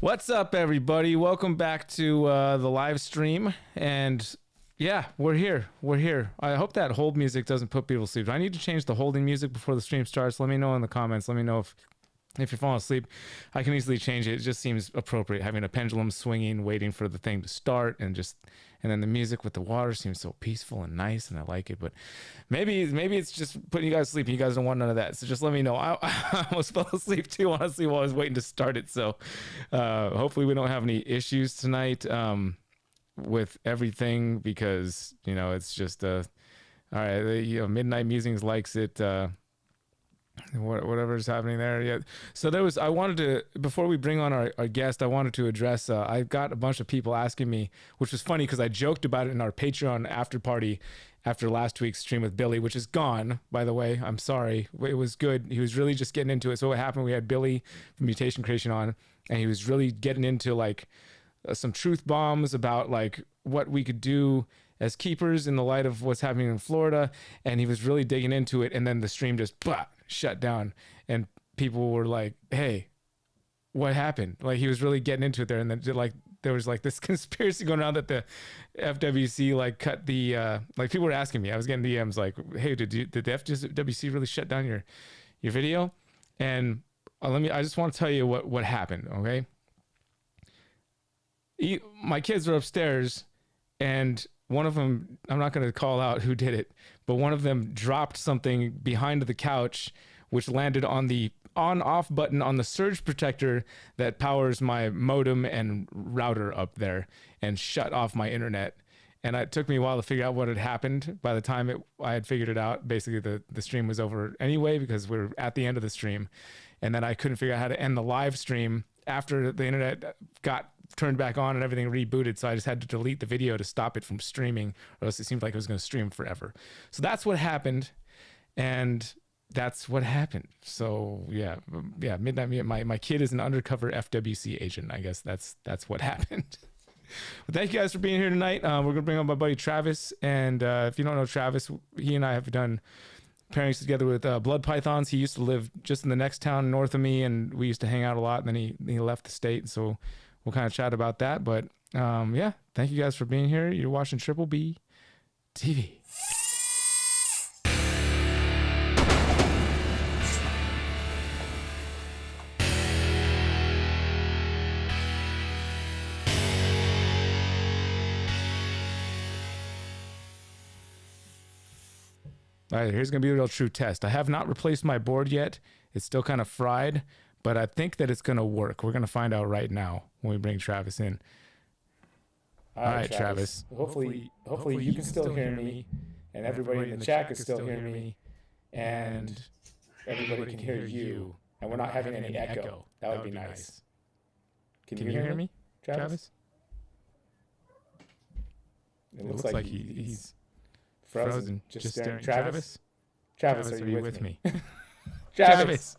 What's up, everybody? Welcome back to the live stream. And yeah, we're here. We're here. I hope that hold music doesn't put people to sleep. Do I need to change the holding music before the stream starts? Let me know in the comments. Let me know if you're falling asleep. I can easily change it. It just seems appropriate having a pendulum swinging, waiting for the thing to start, and then the music with the water seems so peaceful and nice, and I like it. But maybe it's just putting you guys to sleep. And you guys don't want none of that, so just let me know. I almost fell asleep too, honestly, while I was waiting to start it. So hopefully we don't have any issues tonight with everything, because it's just all right. Midnight Musings likes it. Whatever's happening there. Yeah. So I wanted to, before we bring on our guest, I wanted to address, I got a bunch of people asking me, which was funny because I joked about it in our Patreon after party after last week's stream with Billy, which is gone, by the way. I'm sorry. It was good. He was really just getting into it. So what happened, we had Billy from Mutation Creation on, and he was really getting into like some truth bombs about like what we could do as keepers in the light of what's happening in Florida. And he was really digging into it. And then the stream just shut down, and people were like, hey, what happened? Like, he was really getting into it there. And then like there was like this conspiracy going around that the FWC like cut the like, people were asking me, I was getting DMs like, hey, did the FWC really shut down your video? And I just want to tell you what happened. Okay, my kids were upstairs, and one of them, I'm not going to call out who did it, but one of them dropped something behind the couch, which landed on the on-off button on the surge protector that powers my modem and router up there, and shut off my internet. And it took me a while to figure out what had happened. By the time I had figured it out, basically the stream was over anyway, because we were at the end of the stream. And then I couldn't figure out how to end the live stream after the internet got turned back on and everything rebooted. So I just had to delete the video to stop it from streaming, or else it seemed like it was going to stream forever. So that's what happened. And that's what happened. So yeah, Midnight. My kid is an undercover FWC agent. I guess that's what happened. But thank you guys for being here tonight. We're going to bring on my buddy Travis. And if you don't know Travis, he and I have done pairings together with blood pythons. He used to live just in the next town north of me, and we used to hang out a lot. And then he left the state, so we'll kind of chat about that. But yeah, thank you guys for being here. You're watching Triple B TV. All right, here's going to be a real true test. I have not replaced my board yet. It's still kind of fried, but I think that it's going to work. We're going to find out right now when we bring Travis in. All right, Travis. Hopefully you can still hear me, and everybody in the chat can still hear me, and everybody can hear you, and we're not having any echo. That would be nice. Can you hear me, Travis? It looks like he's frozen. Just staring. Travis, are you with me? Travis.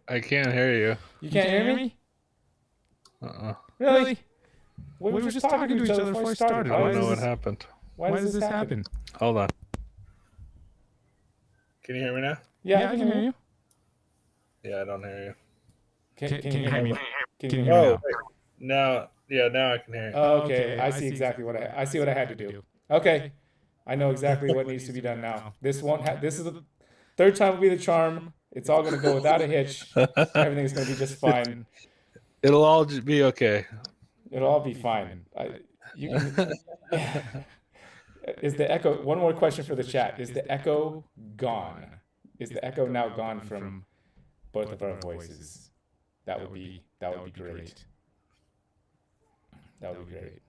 I can't hear you. You can't hear me? Really? We were just talking to each other before I started. I don't know what happened. Why does this happen? Hold on. Can you hear me now? Yeah, I can hear you. Yeah, I don't hear you. Can you hear me? Can you hear me now? Now I can hear you. Oh, okay. I see exactly what I see what I had to do. Okay. I know exactly what needs to be done now. This is the third time will be the charm. It's all going to go without a hitch. Everything's going to be just fine. It'll all just be okay. It'll all be fine. Is the echo? One more question for the chat. Is the echo gone? Is the echo now gone from both of our voices? That would be great. That would be great.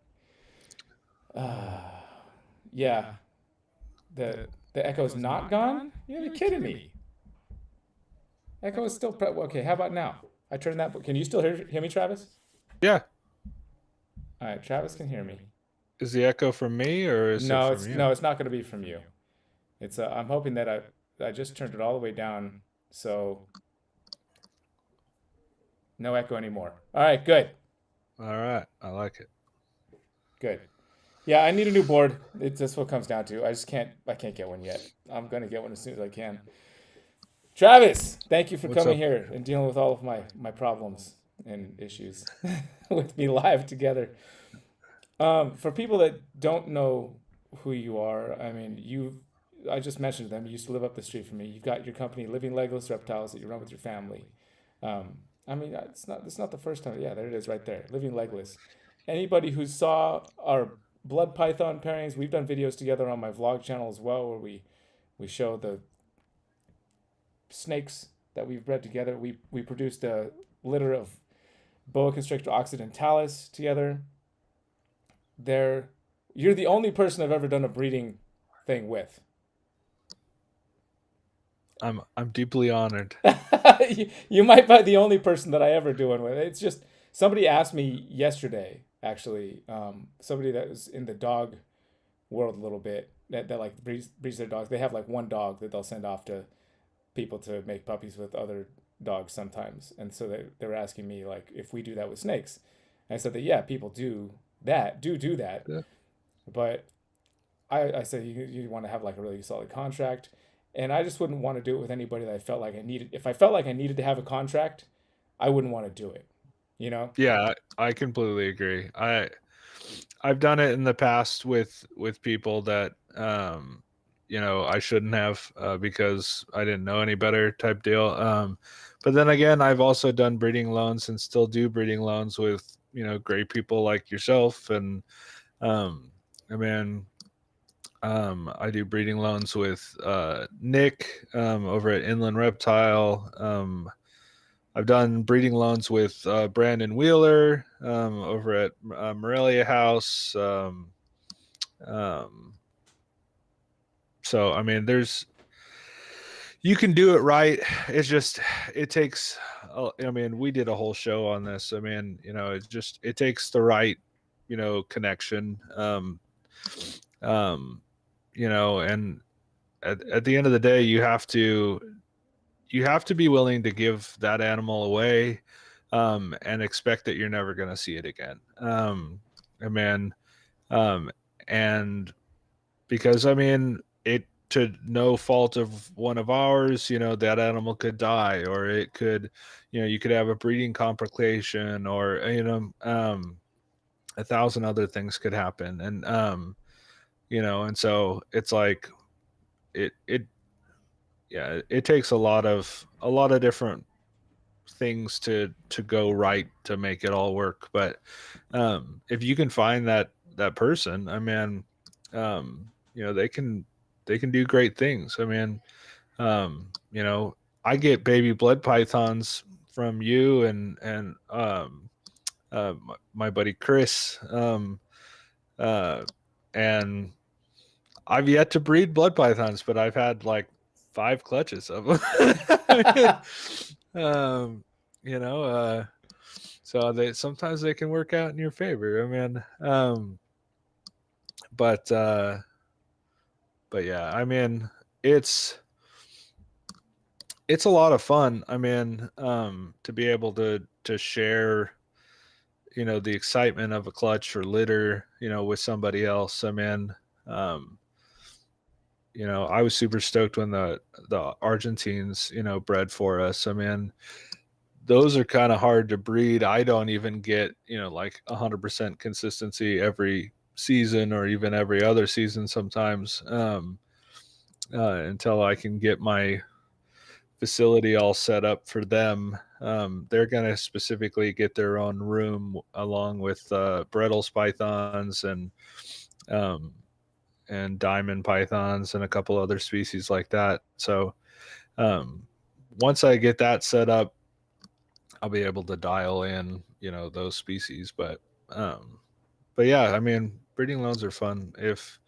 Yeah. The echo's not gone? You're kidding me. Echo is still okay. How about now? I turned that. Can you still hear me, Travis? Yeah. All right, Travis can hear me. Is the echo from me, or is it from you? No, it's not going to be from you. It's I'm hoping that I just turned it all the way down, so no echo anymore. All right, good. All right, I like it. Good. Yeah, I need a new board. That's what it comes down to. I can't get one yet. I'm going to get one as soon as I can. Travis, thank you for coming here and dealing with all of my problems. and issues with me live together. For people that don't know who you are, I mean, I just mentioned them. You used to live up the street from me. You've got your company, Living Legless Reptiles, that you run with your family. I mean, it's not the first time. Yeah, there it is right there, Living Legless. Anybody who saw our blood python pairings, we've done videos together on my vlog channel as well, where we show the snakes that we've bred together. We produced a litter of boa constrictor occidentalis together. You're the only person I've ever done a breeding thing with. I'm deeply honored. You might be the only person that I ever do one with. It's just somebody asked me yesterday, actually, somebody that was in the dog world a little bit, that like breeds their dogs. They have like one dog that they'll send off to people to make puppies with other dogs sometimes, and so they were asking me like if we do that with snakes. And I said that yeah, people do that. Yeah. But I said you want to have like a really solid contract, and I just wouldn't want to do it with anybody that I felt like I needed. If I felt like I needed to have a contract, I wouldn't want to do it. You know? Yeah, I completely agree. I've done it in the past with people that I shouldn't have because I didn't know any better type deal. But then again, I've also done breeding loans and still do breeding loans with great people like yourself. And I mean, I do breeding loans with Nick over at Inland Reptile. I've done breeding loans with Brandon Wheeler over at Morelia House. So I mean, you can do it right. It's just it takes. I mean, we did a whole show on this. I mean, it takes the right connection. And at the end of the day, you have to be willing to give that animal away and expect that you're never going to see it again. I mean, and because I mean, it to no fault of one of ours, that animal could die, or it could, you could have a breeding complication, or 1,000 other things could happen, and and so it's like it yeah, it takes a lot of different things to go right to make it all work. But if you can find that person, I mean, they can do great things. I mean, I get baby blood pythons from you and my buddy Chris, and I've yet to breed blood pythons, but I've had like 5 clutches of them. So sometimes they can work out in your favor. I mean, but yeah, I mean, it's a lot of fun. I mean, to be able to share, the excitement of a clutch or litter, with somebody else. I mean, I was super stoked when the Argentines, bred for us. I mean, those are kind of hard to breed. I don't even get, like 100% consistency every season or even every other season sometimes, until I can get my facility all set up for them. They're going to specifically get their own room along with Brettles pythons and diamond pythons and a couple other species like that. So once I get that set up, I'll be able to dial in, those species. But yeah, I mean, breeding loans are fun if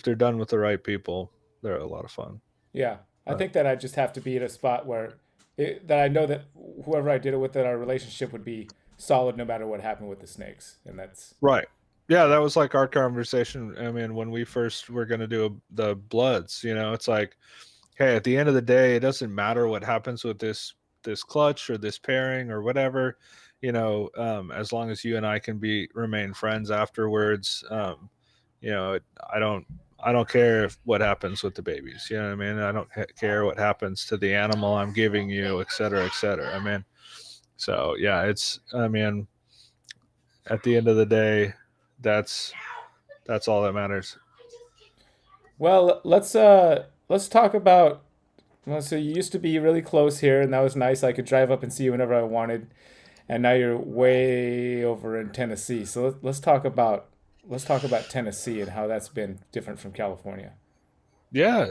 they're done with the right people. They're a lot of fun. Yeah, I think that I just have to be at a spot where that I know that whoever I did it with, that our relationship would be solid no matter what happened with the snakes, and that's right. Yeah, that was like our conversation. I mean, when we first were going to do the bloods, it's like, hey, at the end of the day, it doesn't matter what happens with this clutch or this pairing or whatever, as long as you and I can remain friends afterwards. I don't care what happens with the babies. You know what I mean? I don't care what happens to the animal I'm giving you, et cetera, et cetera. I mean, So yeah, I mean, at the end of the day, that's all that matters. Well, let's talk about. Well, so you used to be really close here, and that was nice. I could drive up and see you whenever I wanted, and now you're way over in Tennessee. So let's talk about Tennessee and how that's been different from California. Yeah.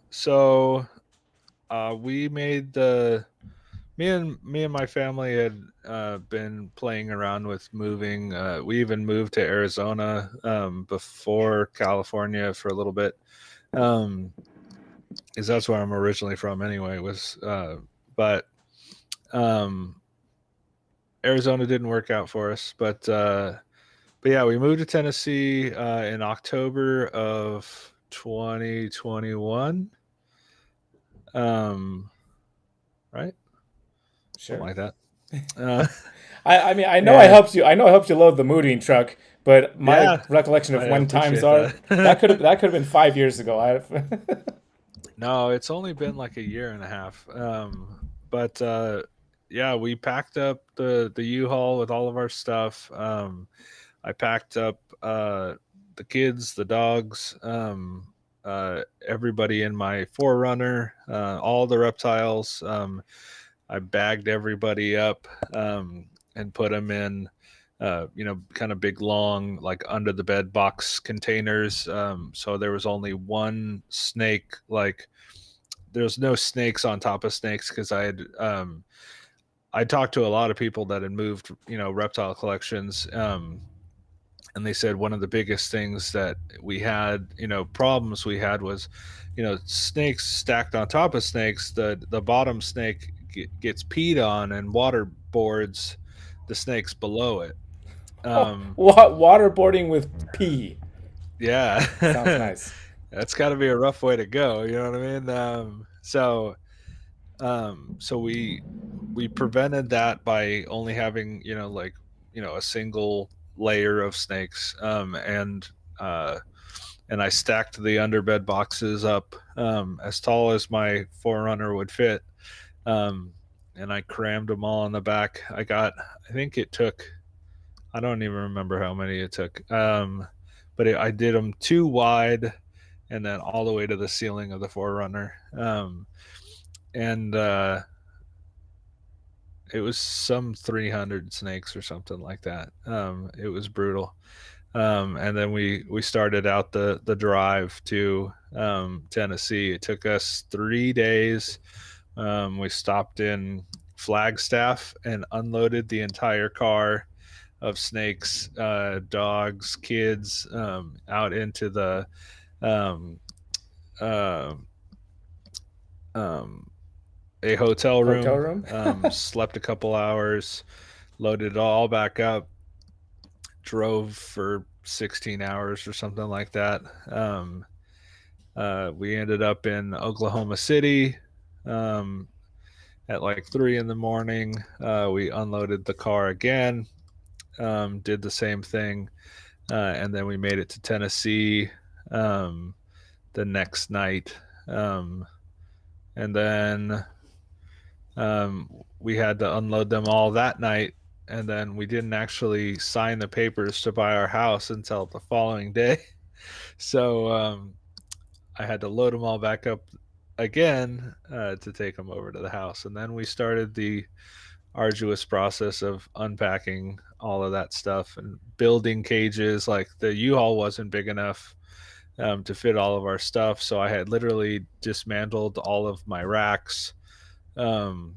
So we made the me and my family had been playing around with moving. We even moved to Arizona before California for a little bit, because that's where I'm originally from anyway. But um, Arizona didn't work out for us. But yeah, we moved to Tennessee in October of 2021. Right, something Sure. like that. Uh, I mean I know I and helped you. I know I helped you load the moving truck, but my yeah, recollection of I when times appreciate are that. that could have been 5 years ago. I No, it's only been like a year and a half. But yeah, we packed up the U-Haul with all of our stuff. I packed up the kids, the dogs, everybody in my Forerunner, all the reptiles. I bagged everybody up and put them in, kind of big, long, like under the bed box containers. So there was only one snake. Like there's no snakes on top of snakes because I talked to a lot of people that had moved, reptile collections. And they said one of the biggest things that we had, problems we had was, snakes stacked on top of snakes. The bottom snake gets peed on and waterboards the snakes below it. Um, waterboarding with pee sounds yeah, nice. that's got to be a rough way to go. You know what I mean? So we prevented that by only having, a single layer of snakes, uh, and I stacked the underbed boxes up as tall as my Forerunner would fit, um, and I crammed them all in the back. I think it took, I don't even remember how many it took, but I did them too wide, and then all the way to the ceiling of the Forerunner, and it was some 300 snakes or something like that. It was brutal. And then we started out the drive to Tennessee. It took us 3 days. We stopped in Flagstaff and unloaded the entire car of snakes, dogs, kids, out into the um, uh, um, a hotel Hotel room. room. Slept a couple hours, loaded it all back up, drove for 16 hours or something like that. We ended up in Oklahoma City um, at like 3 in the morning. We unloaded the car again, did the same thing, and then we made it to Tennessee um, the next night. And then we had to unload them all that night, and then we didn't actually sign the papers to buy our house until the following day. So I had to load them all back up again to take them over to the house, and then we started the arduous process of unpacking all of that stuff and building cages. Like the U-Haul wasn't big enough to fit all of our stuff, so I had literally dismantled all of my racks. Um,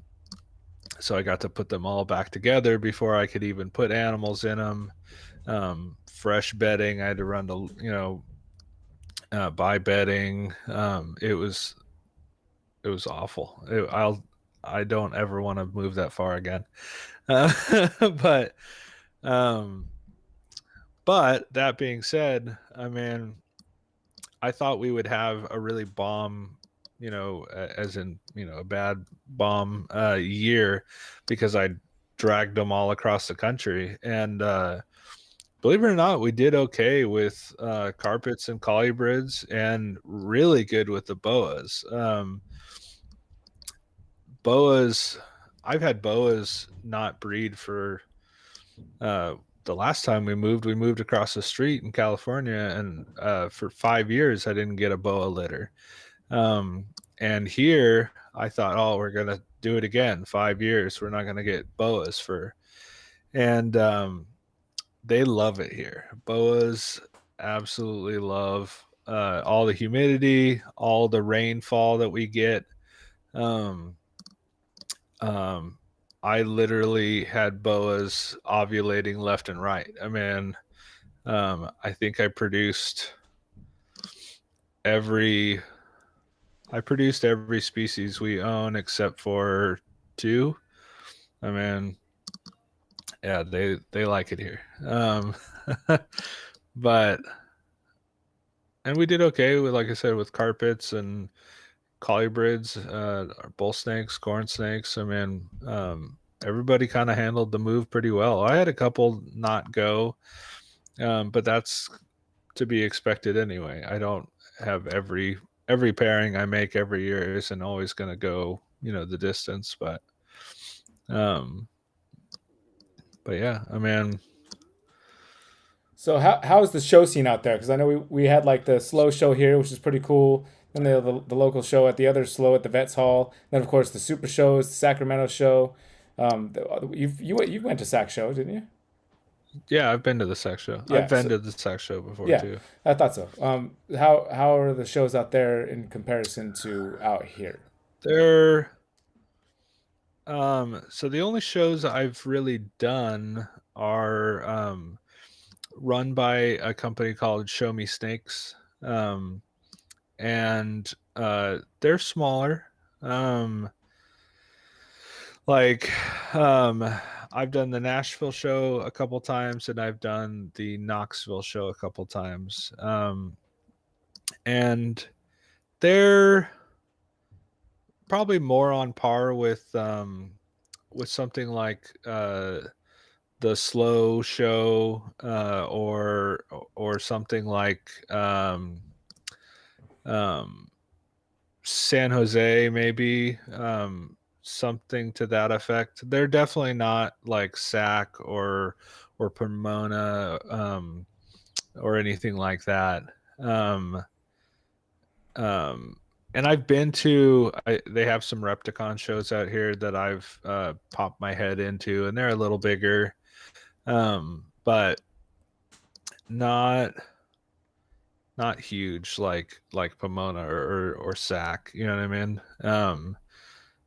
so I got to put them all back together before I could even put animals in them. Fresh bedding, I had to run to, buy bedding. It was awful. I don't ever want to move that far again. Uh, but um, but that being said, I mean, I thought we would have a really bomb, as in, a bad bomb year, because I dragged them all across the country. And believe it or not, we did okay with carpets and colubrids, and really good with the boas. Boas, I've had boas not breed for the last time we moved across the street in California, and for 5 years I didn't get a boa litter. And here I thought, oh, we're gonna do it again. 5 years, we're not gonna get boas for, and they love it here. Boas absolutely love all the humidity, all the rainfall that we get. Um, um, I literally had boas ovulating left and right. I mean, I think every I produced every species we own except for 2. I mean, yeah, they like it here. But and we did okay with, like I said, with carpets and colubrids, bull snakes, corn snakes. I mean, everybody kind of handled the move pretty well. I had a couple not go, but that's to be expected anyway. I don't have every pairing I make every year isn't always going to go, the distance, um, but yeah, I mean, So how's the show scene out there? Because I know we had like the slow show here, which is pretty cool. Then the local show at the other slow at the Vets Hall. Then of course the super shows, the Sacramento show. You went to Sac show, didn't you? yeah, I've been to the sex show. I've Yeah. been So to the sex show before yeah, too. I thought so. How are the shows out there in comparison to out here? They're so the only shows I've really done are run by a company called Show Me Snakes. And they're smaller. Um like I've done the Nashville show a couple times, and I've done the Knoxville show a couple times. And they're probably more on par with something like the slow show, or something like um, San Jose, maybe, something to that effect. They're definitely not like SAC or Pomona, or anything like that. Um, um, and I've been to. They have some Repticon shows out here that I've popped my head into, and they're a little bigger, but not huge like Pomona or SAC. You know what I mean?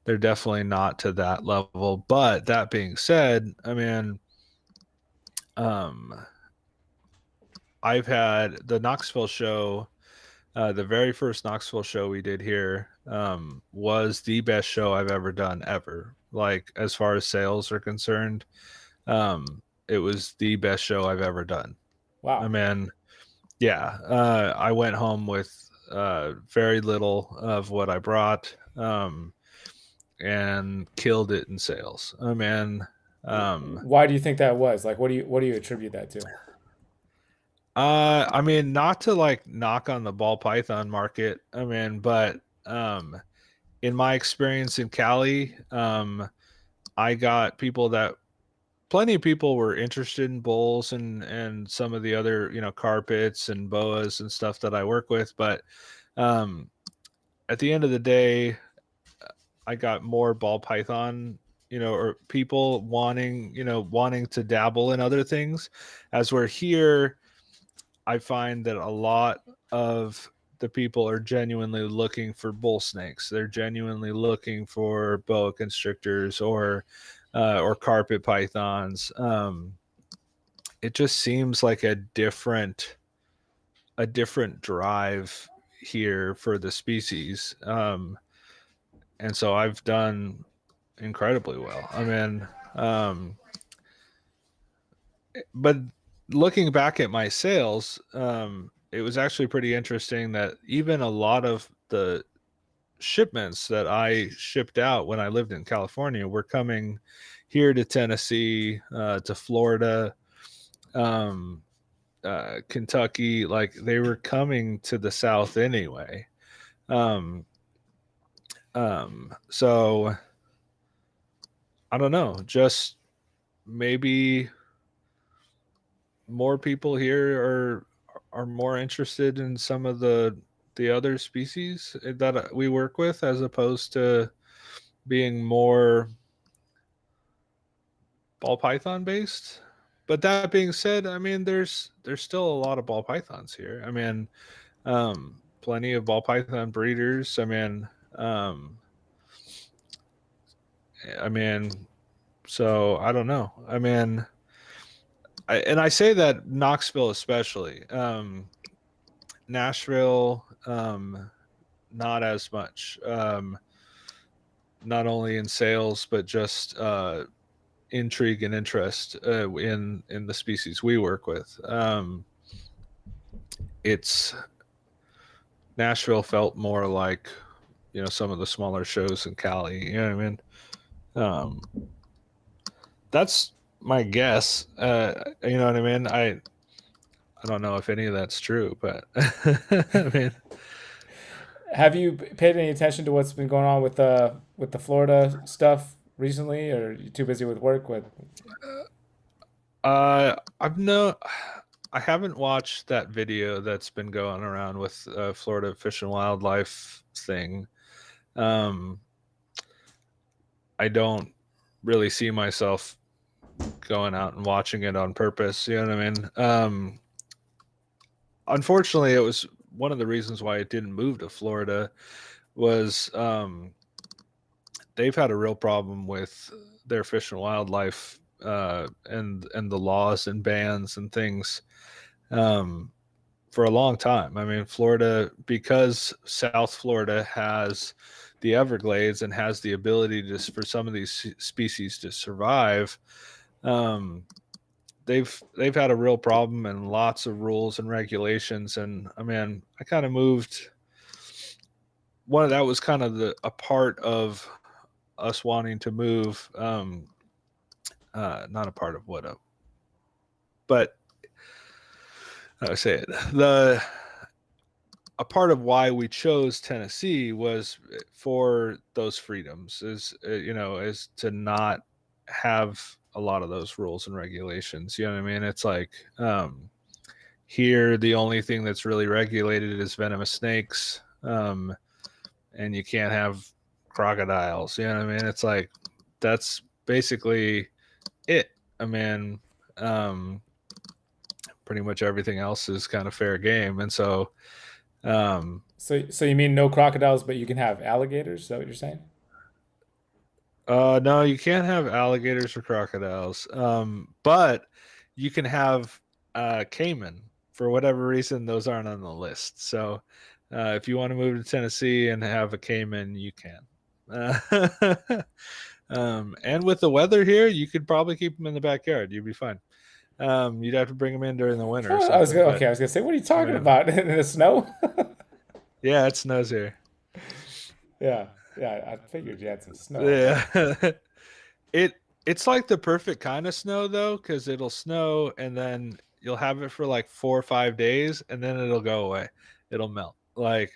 They're definitely not to that level. But that being said, I mean, um, I've had the Knoxville show. The very first Knoxville show we did here was the best show I've ever done ever. Like, as far as sales are concerned, it was the best show I've ever done. I Wow. mean, yeah, I went home with very little of what I brought, and killed it in sales. I mean, Why do you think that was? Like, what do you attribute that to? I mean, not to like knock on the ball python market. I mean, but in my experience in Cali, I got plenty of people were interested in bulls and some of the other, carpets and boas and stuff that I work with. But um, at the end of the day, I got more ball python, or people wanting to dabble in other things. As we're here, I find that a lot of the people are genuinely looking for bull snakes. They're genuinely looking for boa constrictors or carpet pythons. It just seems like a different drive here for the species. And so I've done incredibly well. I mean, but looking back at my sales, it was actually pretty interesting that even a lot of the shipments that I shipped out when I lived in California were coming here to Tennessee, to Florida, um, Kentucky. Like, they were coming to the South anyway. So I don't know, just maybe more people here are more interested in some of the other species that we work with, as opposed to being more ball python based. But that being said, I mean, there's still a lot of ball pythons here. I mean, plenty of ball python breeders. Um, I mean, so I don't know. I mean, I say that Knoxville especially, Nashville, not as much. Not only in sales, but just intrigue and interest in the species we work with. It's Nashville felt more like, you know, some of the smaller shows in Cali. You know what I mean? Um, that's my guess. You know what I mean? I don't know if any of that's true, but I mean, Have you paid any attention to what's been going on with the Florida stuff recently, or are you too busy with work? With I've no, I haven't watched that video that's been going around with Florida Fish and Wildlife thing. Um, I don't really see myself going out and watching it on purpose. You know what I mean? Unfortunately, it was one of the reasons why it didn't move to Florida was they've had a real problem with their fish and wildlife and the laws and bans and things for a long time. I mean, Florida, because South Florida has the Everglades and has the ability to for some of these species to survive. Um, they've had a real problem and lots of rules and regulations. And I mean, I kind of moved. One of that was kind of a part of us wanting to move. Not a part of what a, but I say it a part of why we chose Tennessee was for those freedoms, is you know, is to not have a lot of those rules and regulations. You know what I mean? It's like here the only thing that's really regulated is venomous snakes, and you can't have crocodiles. You know what I mean? It's like that's basically it. I mean, pretty much everything else is kind of fair game, and so so you mean no crocodiles, but you can have alligators? Is that what you're saying? no, you can't have alligators or crocodiles, but you can have caiman. For whatever reason, those aren't on the list. So if you want to move to Tennessee and have a caiman, you can. And with the weather here, you could probably keep them in the backyard. You'd be fine. You'd have to bring them in during the winter or Oh, I was something. okay. I was gonna say, what are you I talking mean, about in the snow? yeah, it snows here. Yeah, yeah. I figured you had some snow, but Yeah. it it's like the perfect kind of snow though, because it'll snow and then you'll have it for like 4 or 5 days and then it'll go away. It'll melt. Like,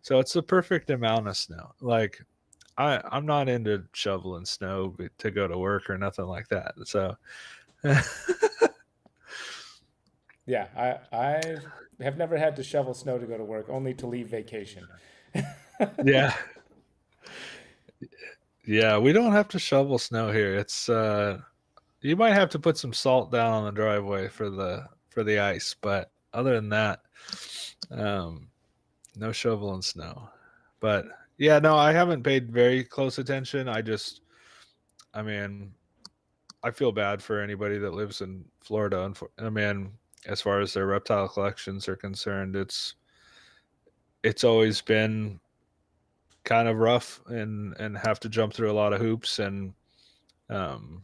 so it's the perfect amount of snow. Like, I'm not into shoveling snow to go to work or nothing like that. So yeah, I have never had to shovel snow to go to work, only to leave vacation. yeah. Yeah, we don't have to shovel snow here. It's you might have to put some salt down on the driveway for the ice, but other than that, um, no shoveling snow. But yeah, no, I haven't paid very close attention. I mean, I feel bad for anybody that lives in Florida. I mean, as far as their reptile collections are concerned, it's always been kind of rough and have to jump through a lot of hoops, and um,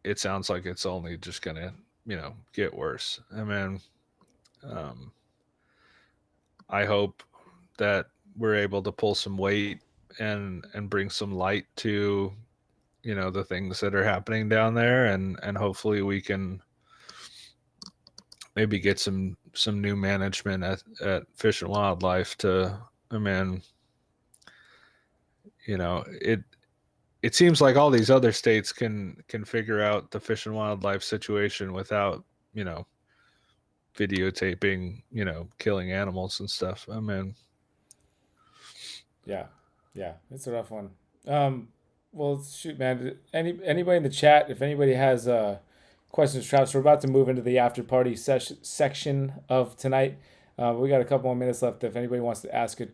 it sounds like it's only just gonna, you know, get worse. I mean, um, I hope that we're able to pull some weight and bring some light to, you know, the things that are happening down there, and hopefully we can maybe get some new management at Fish and Wildlife to, I mean, you know, it seems like all these other states can figure out the fish and wildlife situation without, videotaping, killing animals and stuff. I mean, Yeah, yeah, it's a rough one. Well, shoot, man. Anybody in the chat, if anybody has questions, Travis, we're about to move into the after party section of tonight. We got a couple more minutes left. If anybody wants to ask a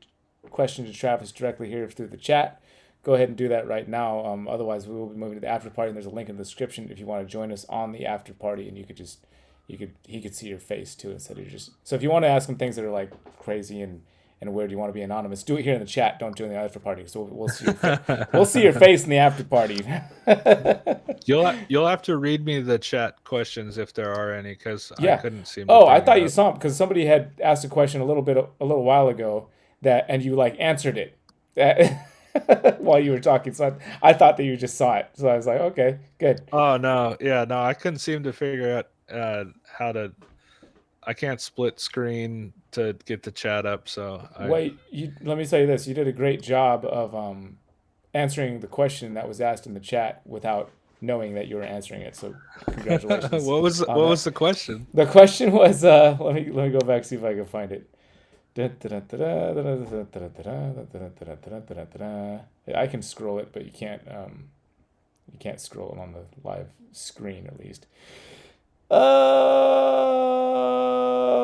question to Travis directly here through the chat, go ahead and do that right now. Otherwise, we will be moving to the after party, and there's a link in the description if you want to join us on the after party, and he could see your face too instead of just. So if you want to ask him things that are like crazy and weird, you want to be anonymous, do it here in the chat. Don't do it in the after party. So we'll see we'll see your face in the after party. you'll have to read me the chat questions if there are any, because Yeah. I couldn't see. Oh, I thought you saw them because somebody had asked a question a little while ago and you like answered it while you were talking. So I thought that you just saw it. So I was like, okay, good. Oh no, yeah, no, I couldn't seem to figure out how to. I can't split screen to get the chat up. So Wait, let me say this: you did a great job of answering the question that was asked in the chat without knowing that you were answering it. So congratulations. what was the question? The question was let me go back, see if I can find it. I can scroll it, but you can't scroll it on the live screen, at least.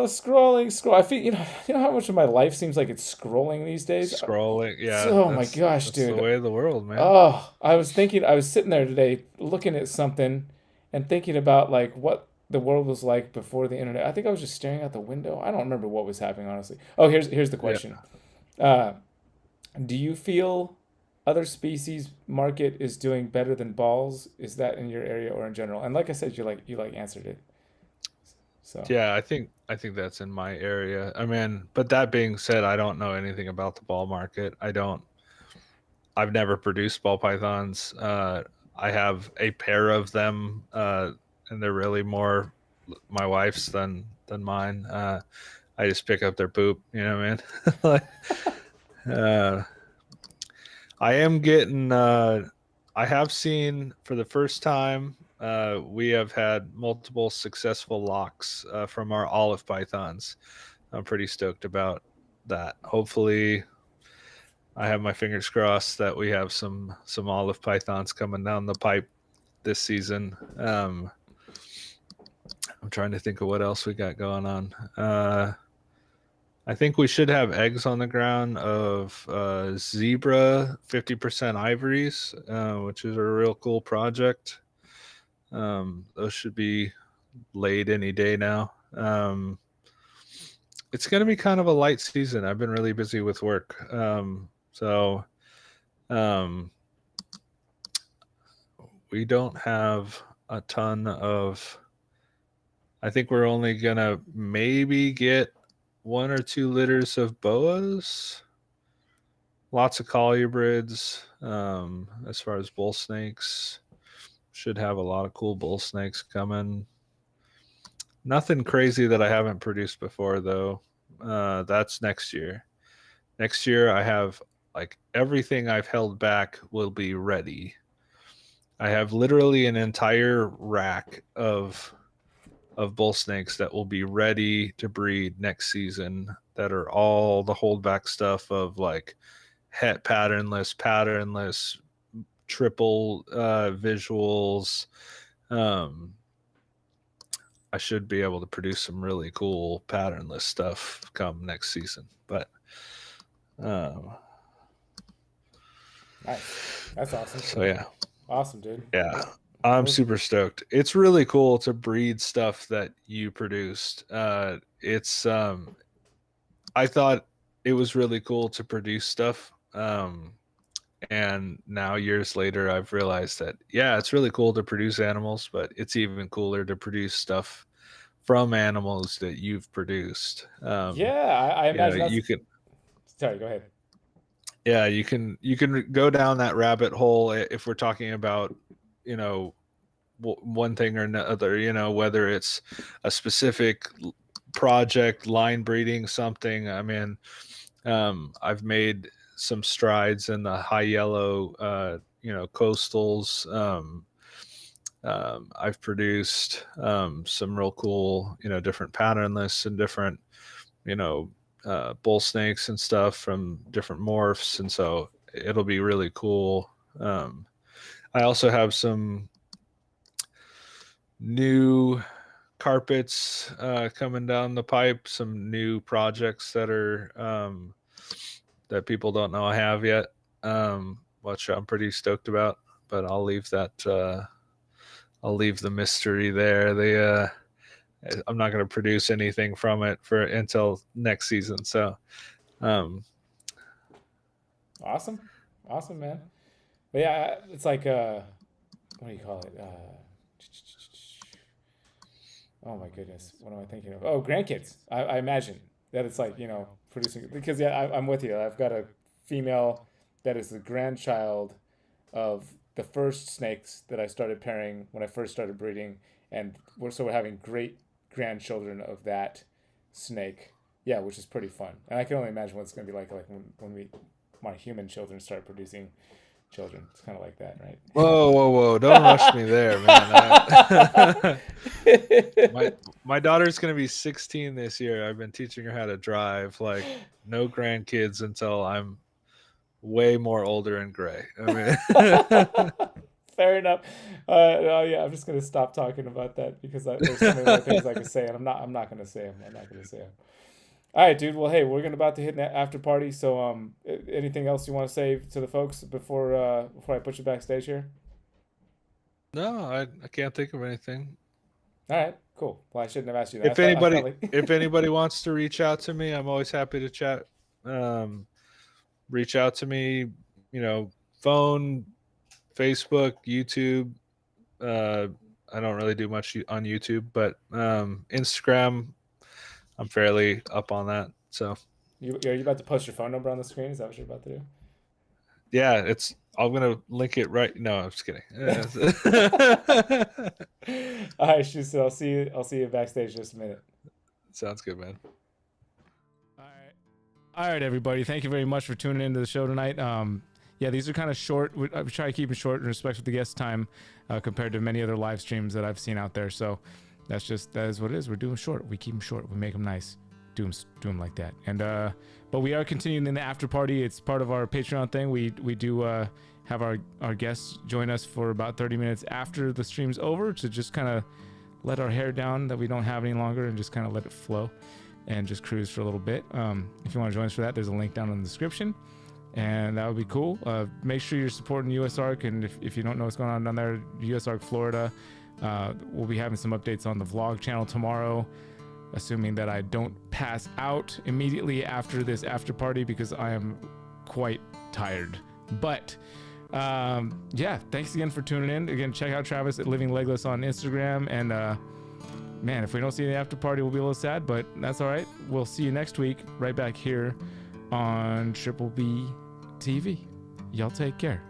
Scroll. I feel you know how much of my life seems like it's scrolling these days. Scrolling, yeah. Oh my gosh, that's dude. the way of the world, man. Oh, I was sitting there today looking at something and thinking about like what the world was like before the internet. I think I was just staring out the window. I don't remember what was happening, honestly. Oh, here's the question. Do you feel other species market is doing better than balls? Is that in your area or in general? And like I said, you answered it. So yeah, I think that's in my area. I mean, but that being said, I don't know anything about the ball market. I've never produced ball pythons. I have a pair of them, and they're really more my wife's than mine. I just pick up their poop, you know what I mean? I am getting. I have seen for the first time. We have had multiple successful locks from our olive pythons. I'm pretty stoked about that. Hopefully, I have my fingers crossed that we have some olive pythons coming down the pipe this season. I'm trying to think of what else we got going on. I think we should have eggs on the ground of zebra 50% ivories, which is a real cool project. Those should be laid any day now. It's going to be kind of a light season. I've been really busy with work. We don't have a ton of. I think we're only going to maybe get 1 or 2 litters of boas. Lots of colubrids. As far as bull snakes, should have a lot of cool bull snakes coming. Nothing crazy that I haven't produced before, though. That's next year. Next year, I have like everything I've held back will be ready. I have literally an entire rack of bull snakes that will be ready to breed next season, that are all the holdback stuff of like het patternless, triple visuals. I should be able to produce some really cool patternless stuff come next season. But nice. That's awesome. So yeah. Awesome, dude. Yeah. I'm super stoked. It's really cool to breed stuff that you produced. I thought it was really cool to produce stuff. And now years later, I've realized that, yeah, it's really cool to produce animals, but it's even cooler to produce stuff from animals that you've produced. I imagine you can. Sorry, go ahead. Yeah, you can go down that rabbit hole if we're talking about, one thing or another, whether it's a specific project, line breeding, something. I mean, I've made some strides in the high yellow, coastals. I've produced some real cool, different patternless and different, bull snakes and stuff from different morphs. And so it'll be really cool. I also have some new carpets coming down the pipe, some new projects that are that people don't know I have yet, which I'm pretty stoked about, but I'll leave that I'll leave the mystery there. I'm not going to produce anything from it until next season. So awesome, man. But yeah, it's like what do you call it? Oh my goodness, what am I thinking of? Oh, grandkids. I imagine that it's like, producing, because I'm with you. I've got a female that is the grandchild of the first snakes that I started pairing when I first started breeding, and we're having great grandchildren of that snake. Yeah, which is pretty fun. And I can only imagine what it's going to be like when my human children start producing children. It's kind of like that, right? Whoa! Don't rush me there, man. My daughter's gonna be 16 this year. I've been teaching her how to drive. Like, no grandkids until I'm way more older and gray. I mean, fair enough. Yeah, I'm just gonna stop talking about that because there's so many other things I could say, and I'm not gonna say them. I'm not gonna say them. All right, dude. Well, hey, we're about to hit an after party. So, anything else you want to say to the folks before I put you backstage here? no, I can't think of anything. All right, cool. Well, I shouldn't have asked you that. If anybody wants to reach out to me, I'm always happy to chat. Reach out to me, phone, Facebook, YouTube. I don't really do much on YouTube, but Instagram, I'm fairly up on that. So are you about to post your phone number on the screen? Is that what you're about to do? Yeah, I'm gonna link it right. No, I'm just kidding. All right, Schuster, I'll see you backstage in just a minute. Sounds good, man. All right, everybody. Thank you very much for tuning into the show tonight. Yeah, these are kind of short. I try to keep them short in respect of the guest time compared to many other live streams that I've seen out there. So that is what it is. We're doing short. We keep them short. We make them nice. Do them like that. And but we are continuing in the after party. It's part of our Patreon thing. We do have our guests join us for about 30 minutes after the stream's over to just kind of let our hair down that we don't have any longer and just kind of let it flow and just cruise for a little bit. If you want to join us for that, there's a link down in the description, and that would be cool. Make sure you're supporting USARK, and if you don't know what's going on down there, USARK Florida, we'll be having some updates on the vlog channel tomorrow, assuming that I don't pass out immediately after this after party because I am quite tired. But yeah, thanks again for tuning in. Again, check out Travis at Living Legless on Instagram. And man, if we don't see you in the after party, we'll be a little sad, but that's all right. We'll see you next week right back here on Triple B TV. Y'all take care.